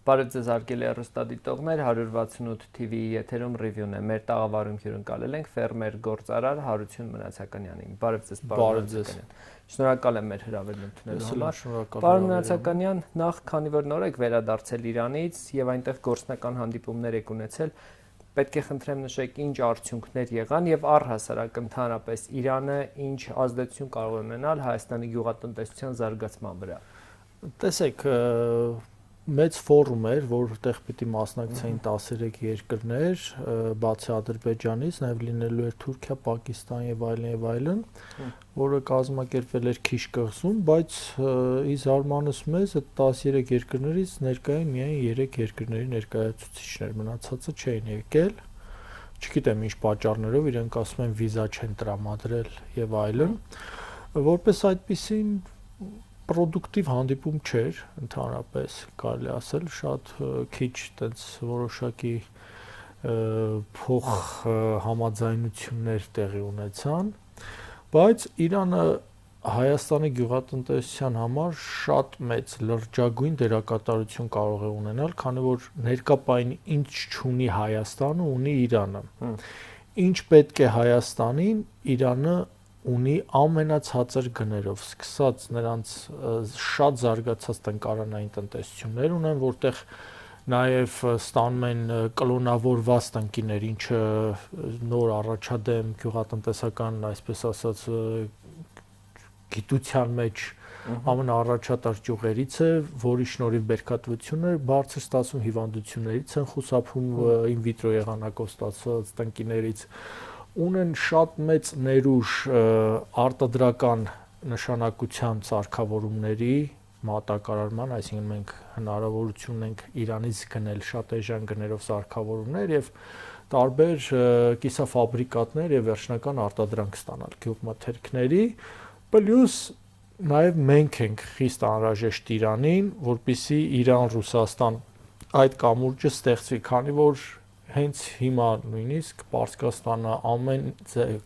Բարև ձեզ արկելի հեռուստադիտողներ, 168 TV-ի եթերում ռիվյուն է։ Մեր տաղավարում հյուրընկալել ենք ֆերմեր գործարար Հարություն Մնացականյանին։ Բարև ձեզ, պարոն Մնացականյան։ Շնորհակալ եմ մեր հրավերն ընդունելու համար։ Պարոն Մնացականյան, նախ քանի որ նոր եք վերադարձել Իրանից եւ այնտեղ գործնական հանդիպումներ եք ունեցել, պետք է խնդրեմ նշեք ինչ արդյունքներ եղան եւ առհասարակ ընդհանրապես Իրանը ինչ ազդեցություն կարող է ունենալ Հայաստանի գյուղատնտեսության զարգացման վրա։ Տեսեք, մեծ ֆորում էր, որտեղ պիտի մասնակցեին 13 երկրներ, բացի Ադրբեջանից, նաև լինելու էր Թուրքիա, Պակիստան եւ այլն, որը կազմակերպվել էր Քիշ կղզում, բայց ի զարմանս մեզ այդ 13 երկրներից ներկային միայն 3 երկրների ներկայացուցիչներ, մնացածը չէին եկել։ Չգիտեմ ինչ պատճառներով, իրենք ասում են վիզա չեն տրամադրել եւ այլն, որպես այդպիսին պրոդուկտիվ հանդիպում չէր, ընդհանրապես կարելի ասել, շատ քիչ տենց որոշակի փոխ համաձայնություններ տեղի ունեցան, բայց Իրանը Հայաստանի գյուղատնտեսության համար շատ մեծ լրջագույն դերակատարություն կարող է ունենալ, քանի որ ներկայապայն ինչ չունի Հայաստանը, ունի Իրանը։ Ինչ պետք է Հայաստանին, Իրանը ունի ամենացածր գներով, սկսած նրանց շատ զարգացած տնկարանային տնտեսություններ ունեն, որտեղ նաև ստանում են կլոնավորված տնկիներ, ինչը նոր առաջադեմ գյուղատնտեսական, այսպես ասած, գիտության մեջ ամենաառաջատար ճյուղերից է, որի շնորհիվ բերքատվությունը բարձր ստացում, հիվանդություններից են խուսափում in vitro եղանակով ստացված տնկիներից, ունեն շատ մեծ ներուժ արտադրական նշանակության սարքավորումների մատակարարման, այսինքն մենք հնարավորություն ունենք Իրանից գնել շատ էժան գներով սարքավորումներ եւ տարբեր կիսաֆաբրիկատներ եւ վերջնական արտադրանք ստանալ գյուղմթերքների, պլյուս նաև մենք ենք խիստ անհրաժեշտ Իրանին, որպեսզի Իրան-Ռուսաստան այդ կամուրջը ստեղծվի, քանի որ հենց հիմա նույնիսկ Պարսկաստանը ամեն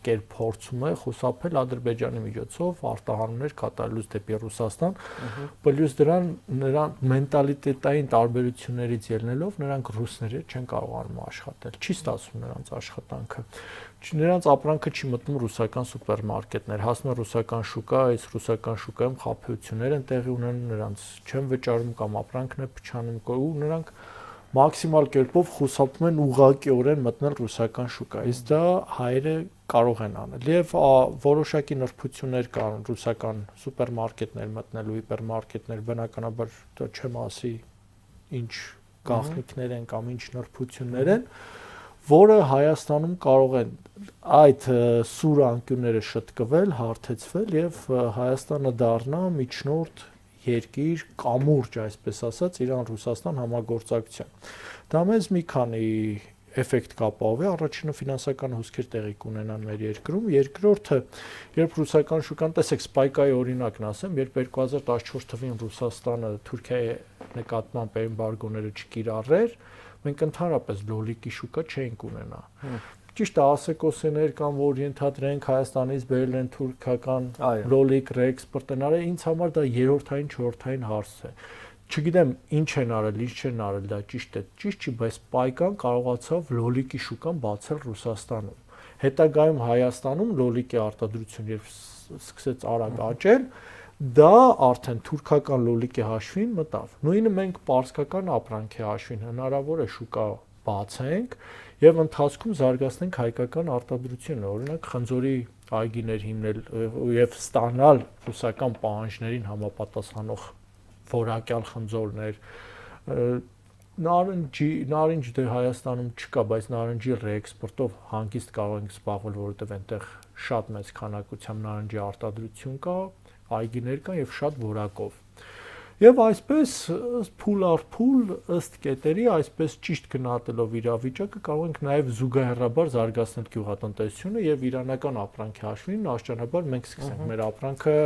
կերպ փորձում է խուսափել Ադրբեջանի միջոցով արտահանումներ կատարելուց դեպի Ռուսաստան, պլյուս դրան նրան մենտալիտետային տարբերություններից ելնելով նրանք ռուսները չեն կարողանում աշխատել, չի ստացվում նրանց աշխատանքը, նրանց ապրանքը չի մտնում ռուսական սուպերմարկետներ, հասնում է ռուսական շուկա, այս ռուսական շուկայում խաբեություններ են տեղի ունենում, նրանց չեն վճարում կամ ապրանքն է փչանում, ու նրանք մաքսիմալ կերպով խուսափում են ուղղակիորեն մտնել ռուսական շուկայից, դա հայերը կարող են անել եւ որոշակի նրբություններ կան ռուսական սուպերմարկետներ մտնելու, հիպերմարկետներ, բնականաբար դա չեմ ասի ինչ գաղտնիքներ են կամ ինչ նրբություններ են, որը Հայաստանում կարող են այդ սուր անկյունները շտկվել, հարթեցվել եւ Հայաստանը դառնա միջնորդ երկիր կամուրջ, այսպես ասած, Իրան-Ռուսաստան համագործակցության։ Դա մեզ մի քանի էֆեկտ կապահովի, առաջինը ֆինանսական հոսքեր տեղի կունենան մեր երկրում, երկրորդը, երբ ռուսական շուկան, տեսեք, սպայկայի օրինակն ասեմ, երբ 2014 թվականին Ռուսաստանը Թուրքիայի նկատմամբ էմբարգոները չկիրառեր, մենք ընդհանրապես լոլիկի շուկա չէինք ունենա։ Ճիշտ է, ասեկոսեներ կան, որ ենթադրենք Հայաստանից բերել են թուրքական լոլիկ ռեէքսպորտն արել, ինձ համար դա երրորդային, չորրորդային հարց է։ Չգիտեմ ինչ են արել, ինչ չեն արել, դա ճիշտ է, ճիշտ չի, բայց պայքան կարողացավ լոլիկի շուկան բացել Ռուսաստանում։ Հետագայում Հայաստանում լոլիկի արտադրություն երբ սկսեց արագ աճել, դա արդեն թուրքական լոլիկի հաշվին մտավ։ Նույնը մենք պարսկական ապրանքի հաշվին հնարավոր է շուկա բացենք եւ ընթացքում զարգացնենք հայկական արտադրությունը, օրինակ խնձորի այգիներ հիմնել եւ ստանալ ռուսական պահանջներին համապատասխանող որակյալ խնձորներ, նարինջ դե Հայաստանում չկա, բայց նարինջի ռեէքսպորտով հանգիստ կարող ենք զբաղվել, որովհետեւ այնտեղ շատ մեծ քանակությամբ նարինջի արտադրություն կա, այգիներ կան եւ շատ որակով։ Եվ այսպես փուլ առ փուլ ըստ կետերի, այսպես ճիշտ գնահատելով իրավիճակը կարող ենք նաև զուգահեռաբար զարգացնել գյուղատնտեսությունը եւ իրանական ապրանքի հաշվին աշճանաբար մենք սկսենք մեր ապրանքը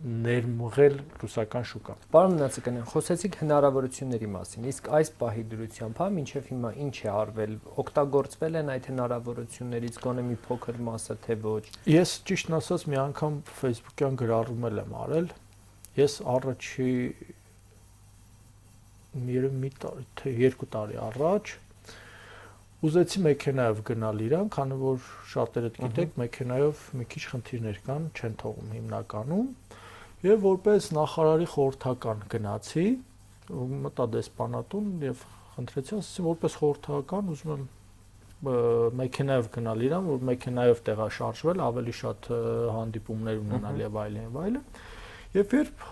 ներմուղել ռուսական շուկա։ Պարոն Մնացականյան, խոսեցիք հնարավորությունների մասին, իսկ այս պահի դրությամբ, հա, մինչև հիմա ինչ է արվել, օգտագործվել են այդ հնարավորություններից գոնե մի փոքր մասը, թե ոչ։ Ես ճիշտն ասած մի անգամ Facebook-յան գրառում եմ արել։ Ես առաջի երբ մի տարի թե 2 տարի առաջ ուզեցի մեքենայով գնալ Իրան, քանի որ շատերդ գիտեք, մեքենայով մի քիչ խնդիրներ կան, չեն թողում հիմնականում, եւ որպես նախարարի խորհրդական գնացի, մտա դեսպանատուն եւ խնդրեցի, ասեցի, որպես խորհրդական ուզում եմ մեքենայով գնալ Իրան, որ մեքենայով տեղաշարժվել, ավելի շատ հանդիպումներ ունենալ եւ այլն։ Եվ երբ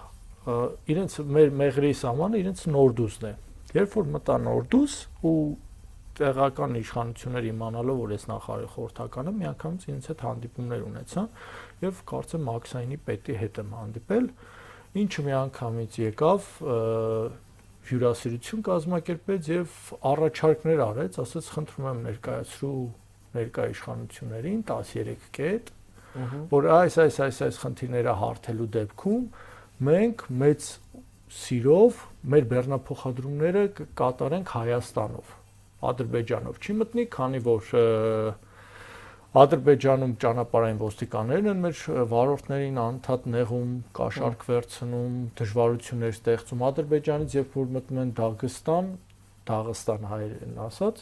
իրենց մեր Մեղրիի սահմանը իրենց Նորդուսն է։ Երբ որ մտա Նորդուս ու տեղական իշխանությունները իմանալով, որ ես նախարարի խորհրդականը, միանգամից ինձ հետ հանդիպումներ ունեցան եւ կարծեմ Մաքսայինի պետի հետ եմ հանդիպել, ինչը միանգամից եկավ հյուրասիրություն կազմակերպեց եւ առաջարկներ արեց, ասաց խնդրում եմ ներկայացրու ներկայ իշխանություններին 13 կետ, որ այս խնդիրները հարթելու դեպքում մենք մեծ սիրով մեր բեռնափոխադրումները կկատարենք Հայաստանով, Ադրբեջանով չի մտնի, քանի որ Ադրբեջանում ճանապարհային ոստիկաններն են մեր վարորդներին անընդհատ նեղում, կաշառք վերցնում, դժվարություններ ստեղծում Ադրբեջանից, երբ որ մտնում են Դաղստան հայերեն ասած,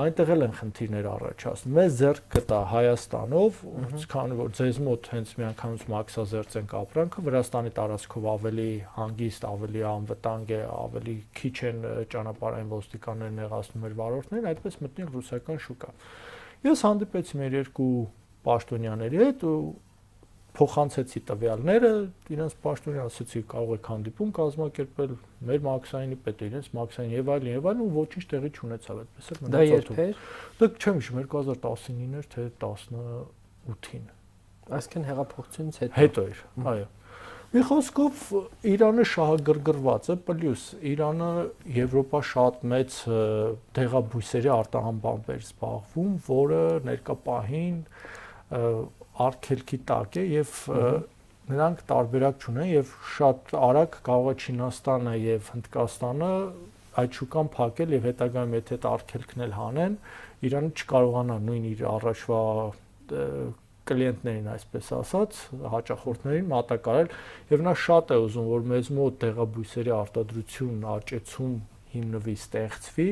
այնտեղ էլ են խնդիրներ առաջացնում։ Մեզ ձեռք կտա Հայաստանով, քանի որ ձեզ մոտ հենց միանգամից մաքսազերծ ենք ապրանքը, Վրաստանի տարածքով ավելի հանգիստ, ավելի անվտանգ է, ավելի քիչ են ճանապարհային ոստիկանները նեղացնում մեր վարորդներին, այդպես մտնենք ռուսական շուկա։ Ես հանդիպեցի մեր երկու պաշտոնյաների հետ ու փոխանցեցի տվյալները, իրենց պաշտոնի ասեցի կարող եք հանդիպում կազմակերպել մեր Մաքսայինի պետը, իրենց Մաքսային եւ այլն ու ոչինչ տեղի չունեցավ, այդպես էլ մնաց օդում։ Դա չեմ հիշում 2019-ին էր թե 18-ին։ Այսինքն հեղափոխությունից հետո էր, այո։ Մի խոսքով Իրանը շահագրգռված է, պլյուս Իրանը Եվրոպա շատ մեծ դեղաբույսերի արտահանբամբ էր զբաղվում, որը ներկա պահին արգելքի տակ է եւ նրանք տարբերակ չունեն եւ շատ արագ կարող է Չինաստանը եւ Հնդկաստանը այդ շուկան փակել եւ հետագայում եթե այդ արգելքն էլ հանեն, Իրանը չկարողանա նույն իր առաջվա կլիենտներին, այսպես ասած, հաճախորդներին մատակարարել եւ նա շատ է ուզում, որ մեզ մոտ դեղաբույսերի արտադրություն, աճեցում հիմնվի, ստեղծվի,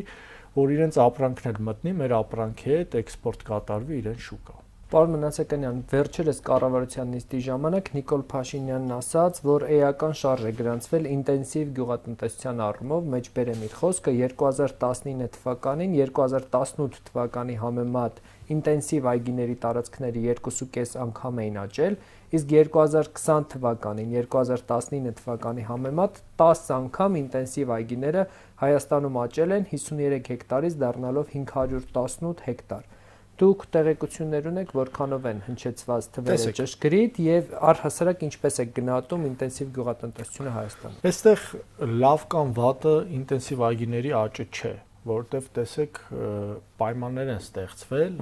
որ իրենց ապրանքն էլ մտնի, մեր ապրանքի հետ էքսպորտ կատարվի իրեն շուկա։ Պարոն Մնացականյան, վերջերս կառավարության նիստի ժամանակ Նիկոլ Փաշինյանն ասաց, որ էական շարժ է գրանցվել ինտենսիվ գյուղատնտեսության առումով, մեջբերեմ իր խոսքը 2019 թվականին 2018 թվականի համեմատ ինտենսիվ այգիների տարածքները 2.5 անգամ էին աճել, իսկ 2020 թվականին 2019 թվականի համեմատ 10 անգամ ինտենսիվ այգիները Հայաստանում աճել են 53 հեկտարից դառնալով 518 հեկտար։ Դուք տեղեկություններ ունեք, որքանով են հնչեցված թվերը ճշգրիտ եւ առհասարակ ինչպես է գնահատում ինտենսիվ գյուղատնտեսությունը Հայաստանում։ Այստեղ լավ կամ վատը ինտենսիվ այգիների աճը չէ, որովհետեւ տեսեք պայմաններ են ստեղծվել,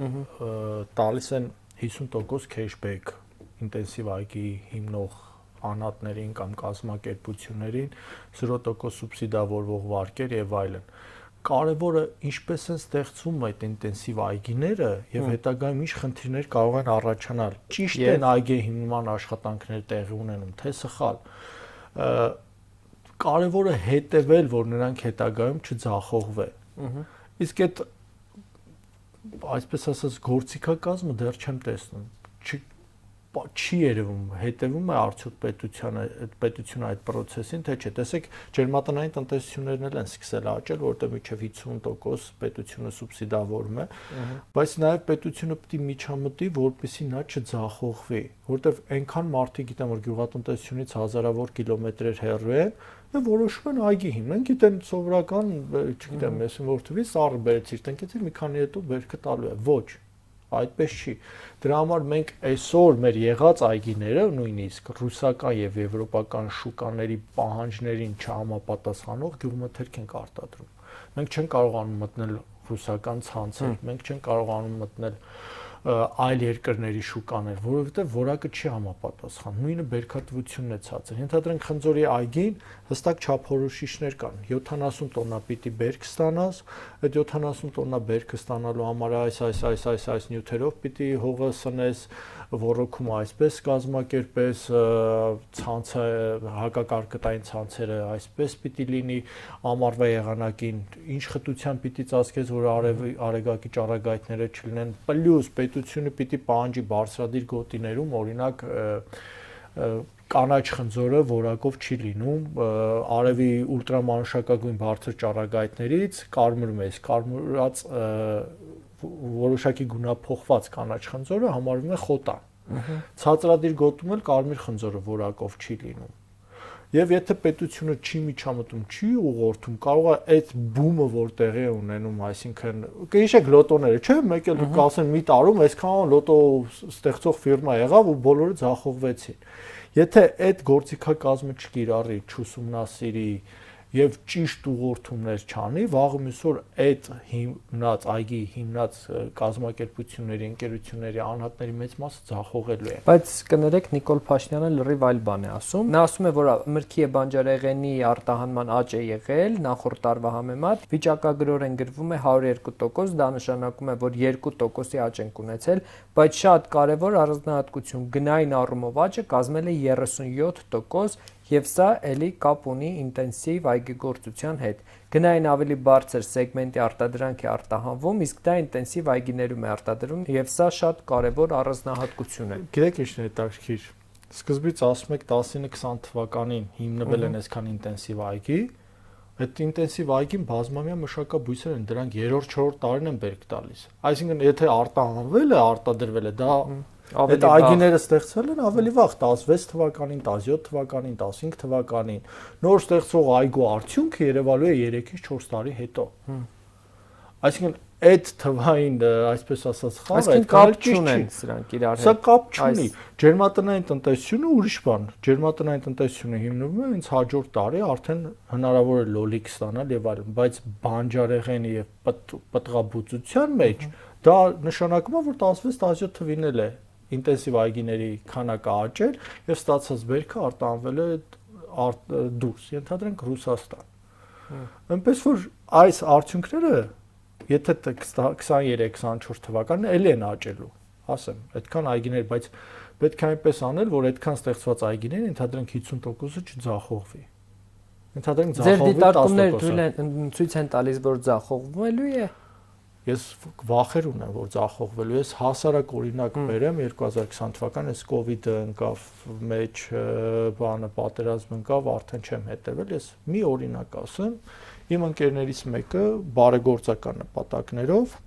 տալիս են 50% cashback ինտենսիվ այգի հիմնող անհատներին կամ կազմակերպություններին, 0% սուբսիդավորվող վարկեր եւ այլն։ Կարևորը ինչպես են ստեղծվում այդ ինտենսիվ այգիները եւ հետագայում ինչ խնդիրներ կարող են առաջանալ։ Ճիշտ են այգի հիմնման աշխատանքներ տեղի ունենում, թե սխալ։ Կարևորը հետեւել, որ նրանք հետագայում չձախողվեն։ Իսկ այդ այսպես ասած գործիքակազմը դեռ չեմ տեսնում։ Չի երևում, հետևում է արդյոք պետությունը այդ process-ին, թե չէ։ Տեսեք, ջերմատնային տնտեսություններն էլ են սկսել աճել, որտեղ մինչև 50% պետությունը սուբսիդավորում է, բայց նաև պետությունը պետք է միջամտի, որպեսզի նա չձախողվի, որտեղ այնքան մարդիկ գիտեն, որ գյուղատնտեսությունից հազարավոր կիլոմետրեր հեռու են, եւ որոշում են այգի հիմնեն, գիտեն սովորական, չգիտեմ, ես որ թվի սառը բերեցիր, տնկեցիր մի քանի հետո բերքը տալու է։ Ոչ, այդպես չի։ Դրա համար մենք այսօր մեր եղած այգիները նույնիսկ ռուսական եւ եվրոպական շուկաների պահանջներին չհամապատասխանող գյուղմթերք ենք արտադրում։ Մենք չենք կարողանում մտնել ռուսական ցանցեր, մենք չենք կարողանում մտնել այլ երկրների շուկաներ, որովհետև որակը չի համապատասխան։ Նույնը բերքատվությունն է ցածր։ Ենթադրենք Խնձորի այգին հստակ չափորոշիչներ կան։ 70 տոննա պիտի բերք ստանաս, այդ 70 տոննա բերքը ստանալու համար այս նյութերով պիտի հողը սնես, ռոռոքում այսպես կազմակերպես, ցանցը հակակարգտային ցանցերը այսպես պիտի լինի, ամառվա եղանակին ինչ խտությամբ պիտի ծածկես, որ արեգակի ճառագայթները չլինեն, պլյուս պետությունը պիտի պահանջի բարձրադիր գոտիներում, օրինակ կանաչ խնձորը որակով չի լինում, արևի ուլտրամանուշակագույն բարձր ճառագայթներից կարմրում է, կարմրած որոշակի գունափոխված կանաչ խնձորը համարվում է խոտան։ Ցածրադիր գոտում էլ կարմիր խնձորը որակով չի լինում։ Եվ եթե պետությունը չի միջամտում, չի ուղղորդում, կարող է այդ բումը, որ տեղի է ունենում, այսինքն, կհիշեք լոտոները, չէ՞, մեկ էլ կասեն մի տարում այսքան լոտո ստեղծող ֆիրմա եղավ ու բոլորը ձախողվեցին։ Եթե այդ գործիքակազմը չկիրառի, չուսումնասիրի եւ ճիշտ ուղղորդումներ չանի, վաղը միսօր այդ հիմնած այգի հիմնած կազմակերպությունների, ընկերությունների անհատների մեծ մասը ձախողելու է։ Բայց կներեք Նիկոլ Փաշինյանը լրիվ այլ բան է ասում։ Նա ասում է, որ մրգի եւ բանջարեղենի արտահանման աճ է եղել նախորդ տարվա համեմատ, վիճակագրորեն գրվում է 102%, դա նշանակում է, որ 2%-ի աճ ենք ունեցել, բայց շատ կարևոր առանձնահատկություն գնային առումով աճը կազմել է 37%, եւ սա էլի կապ ունի ինտենսիվ այգեգործության հետ։ Գնային ավելի բարձր սեգմենտի արտադրանք է արտահանվում, իսկ դա ինտենսիվ այգիներում է արտադրվում, եւ սա շատ կարևոր առանձնահատկություն է։ Գիտեք ինչն է հետաքրքիր։ Սկզբից ասում եք 19-20 թվականին հիմնվել են այսքան ինտենսիվ այգի, այդ ինտենսիվ այգին բազմամյա մշակաբույսեր են, դրանք 3-4 տարին են բերք տալիս։ Այսինքն եթե արտահանվել է, արտադրվել է, դա այդ այգիները ստեղծվել են ավելի վաղ 16 թվականին, 17 թվականին, 15 թվականին։ Նոր ստեղծող այգու արդյունքը երևալու է 3-ից 4 տարի հետո։ Այսինքն այդ թվային, այսպես ասած, խաղը այդ կապ չունեն սրանք իրար հետ։ Սա կապ չունի։ Ջերմատնային տնտեսությունը ուրիշ բան։ Ջերմատնային տնտեսությունը հիմնվում է ինձ հաջորդ տարի արդեն հնարավոր է լոլիկ ստանալ եւ այլն, բայց բանջարեղենի եւ պտղաբուծության մեջ դա նշանակում է, որ 16-17 թվին էլ է ինտենսիվ այգիների քանակը աճել եւ ստացած բերքը արտահանվել է դուրս, ենթադրենք Ռուսաստան։ Այնպես որ այս արդյունքները, եթե 23-24 թվականին էլի են աճելու, ասեմ, այդքան այգիներ, բայց պետք է այնպես անել, որ այդքան ստեղծված այգիները ենթադրենք 50%-ը չձախողվի։ Ենթադրենք ձախողվի 10%։ Ձեր դիտարկումները ցույց են տալիս, որ ձախողվելու է։ Ես վախեր ունեմ, որ ձախողվելու է, հասարակ օրինակ բերեմ 2020 թվական, այս կոവിഡ്ը ընկավ մեջ, բանը պատերազմ ընկավ, արդեն չեմ հետևել, ես մի օրինակ ասեմ, իմ ընկերներից մեկը բարեգործական նպատակներով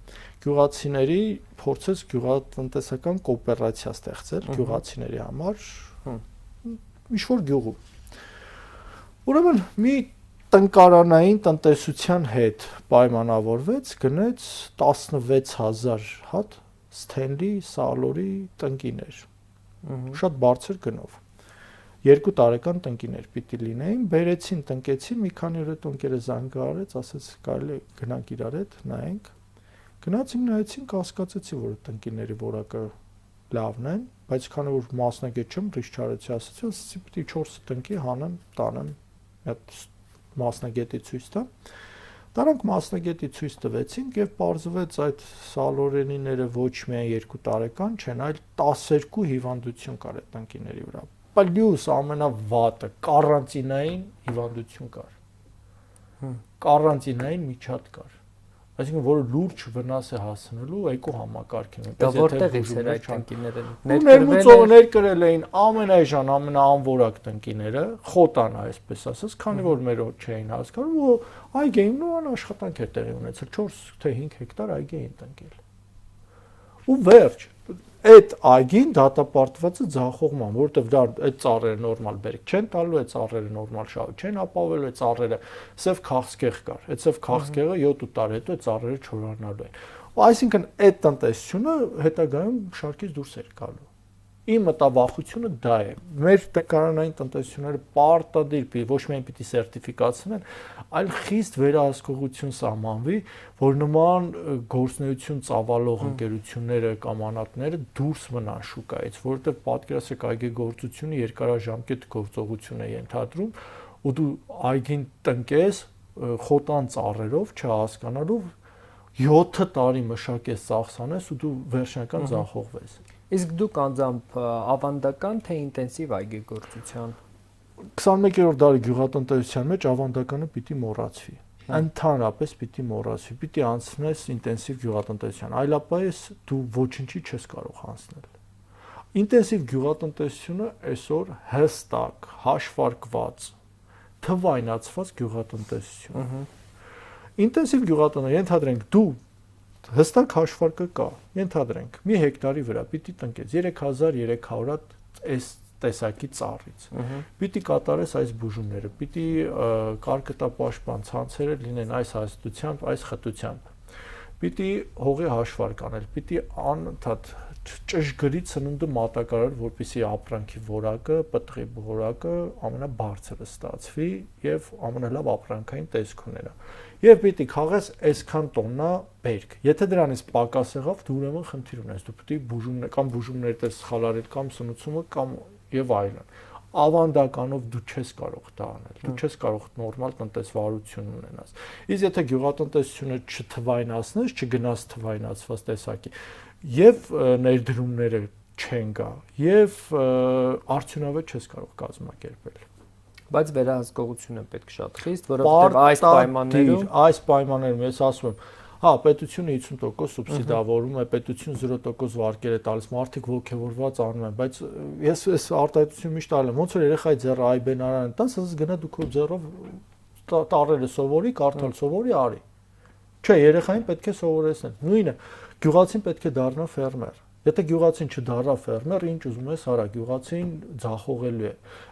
գյուղացիների փորձեց գյուղատնտեսական կոոպերացիա ստեղծել գյուղացիների համար, ինչ որ գյուղում։ Ուրեմն մի տնկարանային տնտեսության հետ պայմանավորվեց, գնեց 16000 հատ Ստենլի Սալորի տնկիներ։ Շատ բարձր գնով։ 2 տարեկան տնկիներ պիտի լինեին, բերեցին, տնկեցին, մի քանի օր հետո ընկերը զանգ արեց, ասեց կարելի գնանք իրար հետ, նայենք։ Գնացինք, նայեցինք, կասկածեցի, որ տնկիների որակը լավն են, բայց քանի որ մասնագետ չեմ, ռիսկ չարեցի, ասեցի պիտի 4 տնկի հանեմ, տանեմ, այդ մասնագետի ցույց տա։ Դրանք մասնագետի ցույց տվեցինք եւ պարզվեց այդ սալորենիները ոչ միայն 2 տարեկան չեն, այլ 12 հիվանդություն կար այդ տնկիների վրա։ Պլյուս ամենավատը կարանտինային հիվանդություն կար։ Կարանտինային միջատ կար։ Այսինքն որը լուրջ վնաս է հասցնելու էկո համակարգին։ Դա որտեղից էր այդ տնկիները։ Ներմուծողը ներկրել էին ամենայժան, ամենաանվորակ տնկիները, խոտան այսպես ասած, քանի որ մեր չէին հասկանում, ու այգեին նույն աշխատանք էր տեղի ունեցել, 4 թե 5 հեկտար այգի էին տնկել։ Ու վերջ, այդ այգին դատապարտվածը ձախողման, որովհետև դա այդ ծառերը նորմալ բերք չեն տալու, այդ ծառերը նորմալ շահույթ չեն ապավելու, այդ ծառերը սև քաղցկեղ կար, այդ սև քաղցկեղը 7 տարի հետո այդ ծառերը չորանալու են։ Ու այսինքն այդ տնտեսությունը հետագայում շարքից դուրս էր գալու։ Իմ մտավախությունը դա է։ Մեր տնկարանային տնտեսությունները պարտադիր ոչ միայն պիտի սերտիֆիկացնեն, այլ խիստ վերահսկողություն սահմանվի, որ նման գործունեություն ծավալող ընկերությունները կամ անհատները դուրս մնան շուկայից, որովհետև պատկերացրեք այգեգործությունը երկարաժամկետ գործողություն է ենթադրում, ու դու այգին տնկես խոտան ծառերով չհասկանալու 7 տարի մշակես ծախսանես ու դու վերջնական ձախողվես։ Իսկ դուք անձամբ ավանդական թե ինտենսիվ այգեգործության 21-րդ դարի գյուղատնտեսության մեջ ավանդականը պիտի մոռացվի։ Ընդհանրապես պիտի մոռացվի, պիտի անցնես ինտենսիվ գյուղատնտեսության, այլապես դու ոչինչի չես կարող անցնել։ Ինտենսիվ գյուղատնտեսությունը այսօր հստակ, հաշվարկված, թվայնացված գյուղատնտեսություն։ Ինտենսիվ գյուղատնտեսություն, ենթադրենք դու հստակ հաշվարկը կա, ենթադրենք մի հեկտարի վրա պիտի տնկես 3300 հատ այս տեսակի ծառից։ Պիտի կատարես այս բուժումները, պիտի կարկտապաշտպան ցանցերը լինեն այս հաստությամբ, այս խտությամբ։ Պիտի հողի հաշվարկ անել, պիտի անընդհատ ճշգրիտ սնունդը մատակարար, որպեսզի ապրանքի որակը, պտղի որակը ամենաբարձրը ստացվի եւ ամենալավ ապրանքային տեսք ունենա։ Եվ պիտի քաղես այսքան տոննա բերք։ Եթե դրանից պակաս եղավ, դու ուրեմն խնդիր ունես, դու պիտի բուժումներ տես սխալ արել կամ սնուցումը կամ եւ այլն։ Ավանդականով դու չես կարող դա անել։ Դու չես կարող նորմալ տնտեսվարություն ունենաս։ Իսկ եթե գյուղատնտեսությունը չթվայնացնես, չգնաս թվայնացված տեսակի, եւ ներդրումները չեն գա, եւ արդյունավետ չես կարող կազմակերպել։ Բայց վերահսկողությունը պետք է շատ խիստ, որովհետեւ այս պայմաններում ես ասում եմ, հա, պետությունը 50% սուբսիդավորում է, պետությունը 0% վարկեր է տալիս, մարդիկ ողջավորված անում են, բայց ես այս արտահայտությունը միշտ ասել եմ, ոնց որ երեխայի ձեռը այբենարան տաս, ասես գնա դու քո ձեռով տարերը սովորի, կարդալ սովորի, արի։ Չէ, երեխային պետք է սովորեցնել։ Նույնը գյուղացին պետք է դառնա ֆերմեր։ Եթե գյուղացին չդառնա ֆերմեր, ինչ ուզում ես արա, գյուղացին ձախողելու է։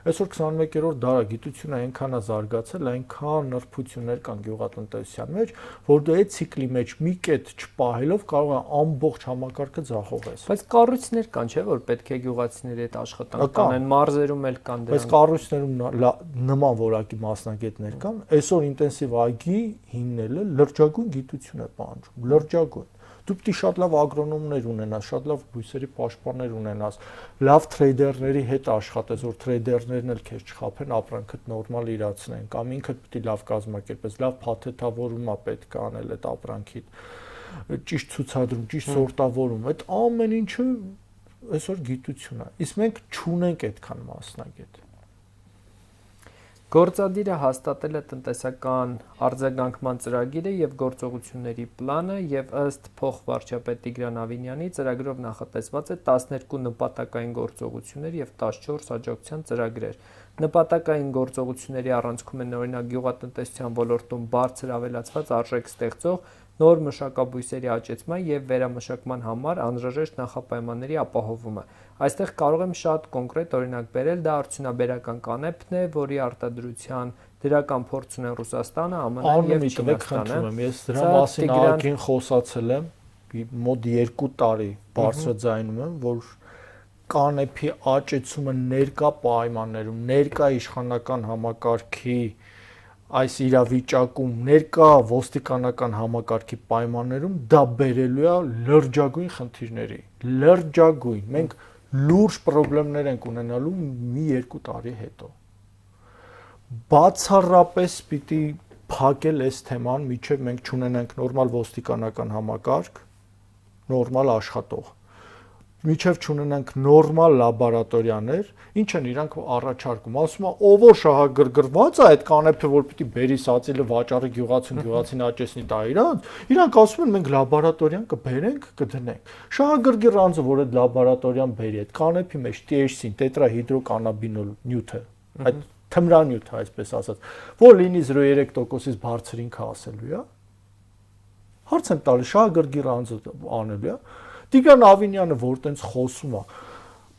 Այսօր 21-րդ դարը գիտությունը այնքան է զարգացել, այնքան նրբություններ կան գյուղատնտեսության մեջ, որ դու այդ ցիկլի մեջ մի կետ չպահելով կարող է ամբողջ համակարգը ձախողես։ Բայց կառույցներ կան, չէ՞, որ պետք է գյուղացիների հետ աշխատանք կանեն, մարզերում էլ կան դրանք։ Բայց կառույցներում նման որակի մասնագետներ կան, այսօր ինտենսիվ այգի հիմնելը լրջագույն գիտություն է պահանջում, լրջագույն։ Դու պիտի շատ լավ ագրոնոմներ ունենաս, շատ լավ բույսերի պաշտպաններ ունենաս, լավ թրեյդերների հետ աշխատես, որ թրեյդերներն էլ քեզ չխաբեն, ապրանքդ նորմալ իրացնեն, կամ ինքդ պիտի լավ կազմակերպես, լավ փաթեթավորում է պետք է անել այդ ապրանքիդ, ճիշտ ցուցադրում, ճիշտ սորտավորում, այդ ամեն ինչը այսօր գիտություն է։ Իսկ մենք չունենք այդքան մասնագետ։ Գործադիրը հաստատել է տնտեսական արձագանքման ծրագիրը եւ գործողությունների պլանը եւ ըստ փոխվարչապետ Տիգրան Ավինյանի ծրագրով նախատեսված է 12 նպատակային գործողություններ եւ 14 աջակցության ծրագրեր։ Նպատակային գործողությունների առանցքում են օրինակ գյուղատնտեսության ոլորտում բարձր ավելացված արժեք ստեղծող նոր մշակաբույսերի աճեցման եւ վերամշակման համար անհրաժեշտ նախապայմանների ապահովումը։ Այստեղ կարող եմ շատ կոնկրետ օրինակ բերել, դա արդյունաբերական կանեփն է, որի արտադրության դրական փորձ ունեն Ռուսաստանը, ԱՄՆ-ն եւ Չինաստանը։ Ես դրա մասին ակին խոսացել եմ մոտ 2 տարի բարձրաձայնում եմ, որ կանեփի աճեցումը ներկա պայմաններում, ներկա իշխանական համակարգի այս իրավիճակում, ներկա ոստիկանական համակարգի պայմաններում դա բերելու է լրջագույն խնդիրների, լրջագույն։ Մենք լուրջ խնդիրներ ենք ունենալու մի 2 տարի հետո։ Բացառապես պիտի փակել այս թեման, միջև մենք չունենանք նորմալ ոստիկանական համակարգ, նորմալ աշխատող։ Միջև չունենանք նորմալ լաբորատորիաներ, ինչ են իրանք առաջարկում, ասում են, ով որ շահագրգռված է այդ կանեփը, որ պիտի բերի սածիլը վաճառի գյուղացին աճեցնի տա իրանք ասում են մենք լաբորատորիան կբերենք, կդնենք։ Շահագրգիռ անձը, որ այդ լաբորատորիան բերի, այդ կանեփի մեջ THC-ին, տետրահիդրոկանաբինոլ նյութը, այդ թմրանյութը, այսպես ասած, որ լինի 0.3%-ից բարձր ինքը ասելու է։ Հարց եմ տալիս, շահագրգիռ անձը անելու է։ Տիգրան Ավինյանը որ տենց խոսում է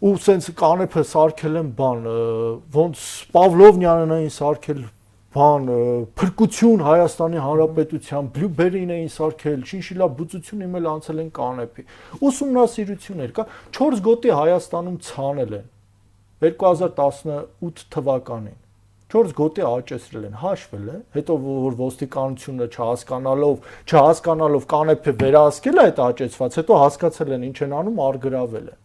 ու սենց կանեփը սարքել են բան ոնց Պավլովնյանն էին սարքել բան փրկություն Հայաստանի Հանրապետության բլյուբերին էին սարքել շինշիլա բուծություն իմել անցել են կանեփի ուսումնասիրություններ կա 4 գոտի Հայաստանում ցանել են 2018 թվականին 4 գոտի աճեցրել են, հաշվել է, հետո որ ոստիկանությունը չհասկանալով կանեփը վերահսկել է այդ աճեցված, հետո հասկացել են ինչ են անում, արգրավել են։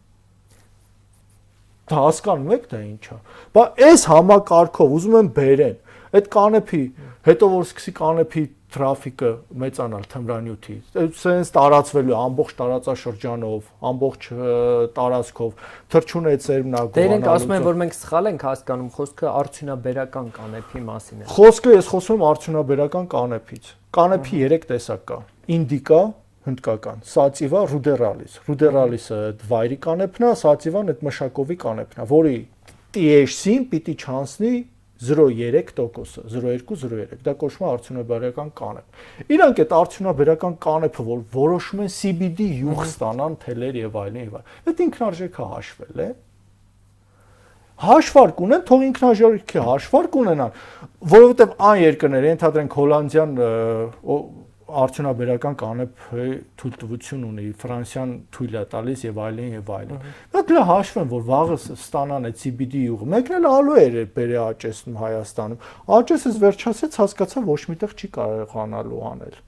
Դա հասկանում եք դա ինչ է։ Բա այս համակարգով ուզում են բերեն, այդ կանեփի, հետո որ սկսի կանեփի թրաֆիկը մեծանալ թմրանյութի, սենց տարածվելու ամբողջ տարածաշրջանով, ամբողջ տարածքով, թռչունեցեր նա գոհանալու։ Դե իրենք ասում են, որ մենք սխալ ենք հասկանում, խոսքը արդյունաբերական կանեփի մասին է։ Խոսքը ես խոսում եմ արդյունաբերական կանեփից։ Կանեփի 3 տեսակ կա. ինդիկա, հնդկական, սացիվա, ռուդերալիս։ Ռուդերալիսը վայրի կանեփն է, սացիվան այդ մշակովի կանեփն է, որի THC-ին պիտի չանցնի 0.3%, 0.2-0.3, դա կոչվում է արդյունաբերական կանեփ։ Իրանք այդ արդյունաբերական կանեփը, որ որոշում են CBD յուղ ստանան, թելեր եւ այլն եւ այլն, այդ ինքնարժեքը հաշվել է։ Հաշվարկ ունեն, թող ինքնարժեքի հաշվարկ ունենան, որովհետեւ այն երկրները, ենթադրենք հոլանդիան արդյունաբերական կանեփի թույլտվություն ունի, Ֆրանսիան թույլ է տալիս եւ այլն եւ այլն։ Դա դրա հաշվեն, որ վաղը ստանան այդ CBD յուղը։ Մեկն էլ ալու էր բերե աճեցնում Հայաստանում։ Աճեցից վերջացեց, հասկացա ոչ միտեղ չի կարողանալու անել։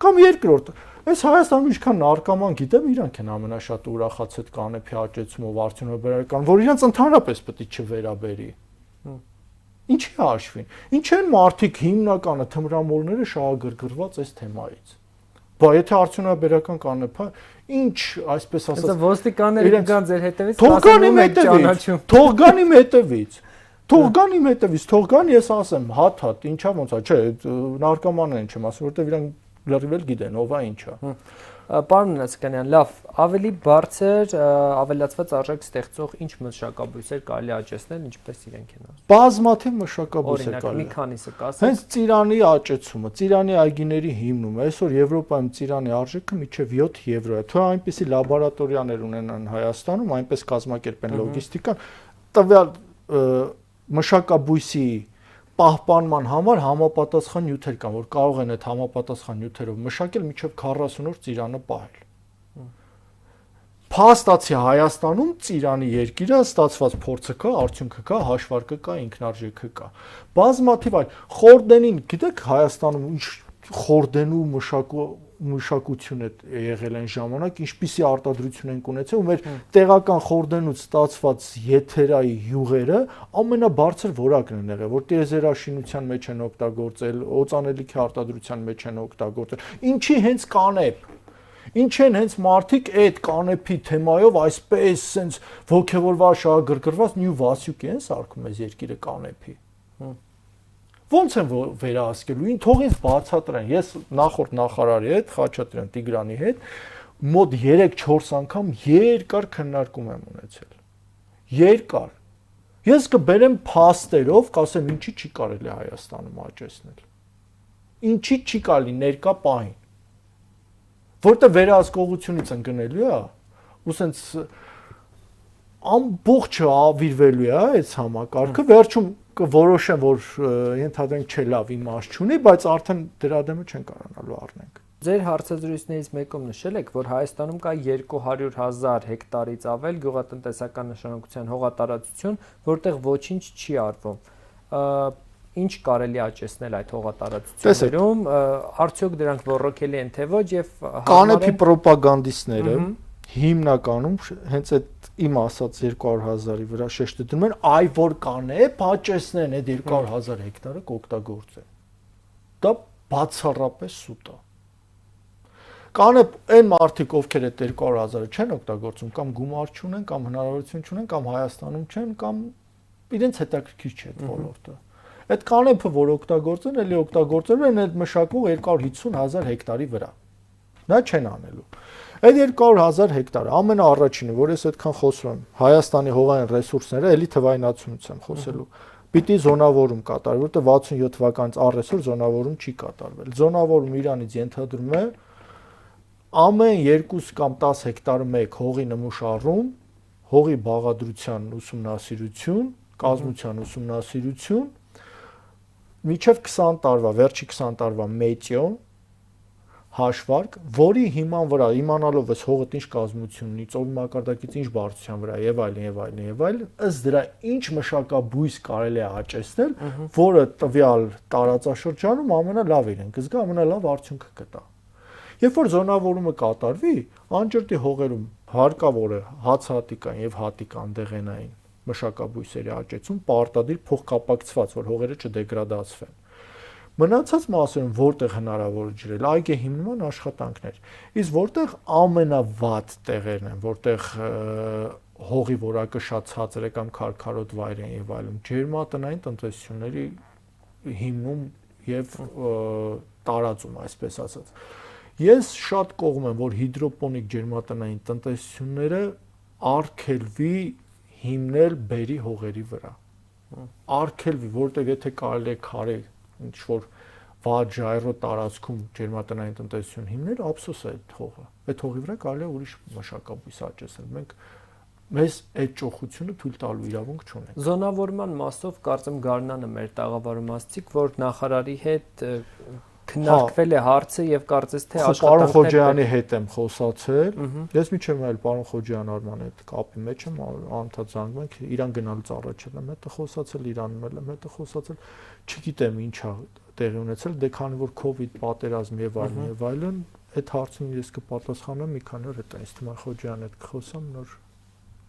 Կամ երկրորդ, այս Հայաստանում ինչքան նարկոման գիտեմ, իրանք են ամենաշատը ուրախացած կանեփի աճեցումով արդյունաբերական, որ իրանք ընդհանրապես պետք է չվերաբերի։ Ինչի հաշվին։ Ինչ են մարդիկ հիմնականը թմրամոլները շահագրգռված այս թեմայից։ Բա եթե արդյունաբերական կանեփա, ինչ, այսպես ասած, Դա ոստիկանները կգան ձեր հետևից, թող գան իմ հետևից։ Թող գան իմ հետևից, թող գան, ես ասեմ, հատ, ինչա ոնց է, չէ, նարկոմանն են չեմ ասում, որովհետև իրանք լրիվ էլ գիտեն, ով է ինչա։ Պարոն Մնացականյան, լավ, ավելի բարձր ավելացված արժեք ստեղծող ինչ մշակաբույսեր կարելի աճեցնել, ինչպես իրենք են ասում։ Բազմաթիվ մշակաբույսեր կարելի։ Մի քանիսը կասեք։ Հենց ծիրանի աճեցումը, ծիրանի այգիների հիմնումը, այսօր Եվրոպայում ծիրանի արժեքը մինչև 7 եվրո է։ Թող այնպիսի լաբորատորիաներ ունենան Հայաստանում, այնպես կազմակերպեն լոգիստիկան, տվյալ մշակաբույսի պահպանման համար համապատասխան նյութեր կան, որ կարող են այդ համապատասխան նյութերով մշակել մինչև 40 օր ծիրանը պահել։ Փաստացի Հայաստանում ծիրանի երկիրը ստացված փորձը կա, արդյունքը կա, հաշվարկը կա, ինքնարժեքը կա։ Բազմաթիվ այլ խորդենին, գիտեք Հայաստանում ինչ խորդենու մշակություն է եղել այն ժամանակ, ինչպիսի արտադրություն ենք ունեցել, ու մեր տեղական խորդենուց ստացված եթերայի յուղերը ամենաբարձր որակն են եղել, որ տիեզերաշինության մեջ են օգտագործել, օծանելիքի արտադրության մեջ են օգտագործել։ Ինչի հենց կանեփ։ Ինչ են հենց մարդիկ այդ կանեփի թեմայով այսպես sense ոգևորված շահագրգռված նյու վասյուկ են սարքում այս երկիրը կանեփի։ Ոնց են վերահսկելու, թող ինձ բացատրեն։ Ես նախորդ նախարարի հետ, Խաչատրյան Տիգրանի հետ մոտ 3-4 անգամ երկար քննարկում եմ ունեցել։ Երկար։ Ես կբերեմ փաստերով, կասեմ ինչի չի կարելի Հայաստանում աճեցնել։ Ինչի չի կարելի ներկա պահին։ Որտե վերահսկողությունից ընկնելու է, ու սենց ամբողջը ավիրվելու է այս համակարգը, վերջում կորոշեն, որ ենթադրենք չէ լավ իմաստ չունի, բայց արդեն դրա դեմը չեն կարողանալու առնենք։ Ձեր հարցազրույցներից մեկում նշել եք, որ Հայաստանում կա 200,000 հեկտարից ավել գյուղատնտեսական նշանակության հողատարածություն, որտեղ ոչինչ չի արվում։ Ինչ կարելի աճեցնել այդ հողատարածություններում, արդյոք դրանք ռոռոկելի են թե ոչ եւ կանեփի պրոպագանդիստները հիմնականում հենց այդ իմ ասած 200,000-ի վրա շեշտը դնում են, այ որ կանեփ աճեցնեն այդ 200,000 հեկտարը կօգտագործեն։ Դա բացառապես սուտ է։ Կանեփ այն մարդիկ, ովքեր այդ 200,000-ը չեն օգտագործում, կամ գումար չունեն, կամ հնարավորություն չունեն, կամ Հայաստանում չեն, կամ իրենց հետաքրքիր չէ այդ ոլորտը։ Այդ կանեփը, որ օգտագործեն, էլի օգտագործել են այդ մշակող 250,000 հեկտարի վրա։ Դա չեն անելու։ Այդ 200,000 հեկտարը ամենաառաջինը, որ ես այդքան խոսում եմ, Հայաստանի հողային ռեսուրսները, էլի թվայնացումից եմ խոսելու, պիտի զոնավորում կատարվի, որտեղ 67 թվականից առ այսօր զոնավորում չի կատարվել։ Զոնավորում Իրանից ենթադրում է ամեն 2 կամ 10 հեկտարը մեկ հողի նմուշառում, հողի բաղադրության ուսումնասիրություն, կազմության ուսումնասիրություն, մինչև 20 տարվա, վերջի 20 տարվա մեծիոն հաշվարկ, որի հիման վրա իմանալով ես հողը ինչ կազմություն ունի, ծովի մակարդակից ինչ բարձրության վրա եւ այլն, ըստ դրա ինչ մշակաբույս կարելի է աճեցնել, որը տվյալ տարածաշրջանում ամենալավ իրեն կզգա, ամենալավ արդյունքը կտա։ Երբ որ զոնավորումը կատարվի, անջրտի հողերում հարկավոր է հացահատիկային եւ հատիկանդեղենային մշակաբույսերի աճեցում պարտադիր փոխկապակցված, որ հողերը չդեգրադացվեն։ Մնացած մասերում որտեղ հնարավոր է ջրել, այգի հիմնման աշխատանքներ։ Իսկ որտեղ ամենավատ տեղերն են, որտեղ հողի որակը շատ ցածր է կամ քարքարոտ վայր են եւ այլն, ջերմատնային տնտեսությունների հիմնում եւ տարածում, այսպես ասած։ Ես շատ կողմ եմ, որ հիդրոպոնիկ ջերմատնային տնտեսությունները արգելվի հիմնել բերի հողերի վրա։ Արգելվի, որտեղ եթե կարելի է քարե ինչ որ վատ ժայռո տարածքում ջերմատնային տնտեսություն հիմնել, ափսոս է այդ հողը։ Այդ հողի վրա կարելի է ուրիշ մշակաբույս աճեցնել։ Մենք մեզ այդ ճոխությունը թույլ տալու իրավունք չունենք։ Զոնավորման մասով կարծեմ Գարնանը մեր տաղավարում ասցիք, որ նախարարի հետ քննարկվել է հարցը եւ կարծես թե Պարոն Խոջյանի հետ եմ խոսացել։ Ես միջև այլ պարոն Խոջյան Արմանի հետ կապի մեջ եմ, անդադ զանգում ենք, իրան գնալուց առաջ եմ հետը խոսացել, Իրանում եմ հետը խոսացել, չգիտեմ ինչա տեղի ունեցել, դե քանի որ COVID պատերազմ եւ այլն, այդ հարցին ես կպատասխանեմ մի քանի օր հետո, ինձ թվում է Խոջյանի հետ կխոսամ, նոր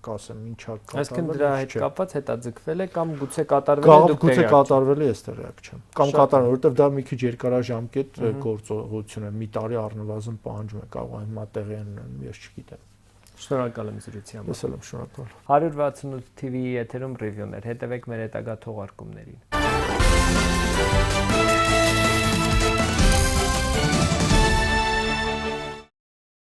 կասեմ ինչա կատարվել։ Այսինքն դրա հետ կապված հետաձգվել է կամ գուցե կատարվել է դուք գուցե կատարվել է, ես տեղյակ չեմ։ Կամ կատարվել, որովհետև դա մի քիչ երկարաժամկետ գործողություն է, մի տարի առնվազն պահանջում է, կարող է հիմա տեղի ունենալ, ես չգիտեմ։ Շնորհակալ եմ զրույցի համար։ Ես էլ եմ շնորհակալ։ 168 TV-ի եթերում ռիվյուներ, հետևեք մեր հետագա թողարկումներին։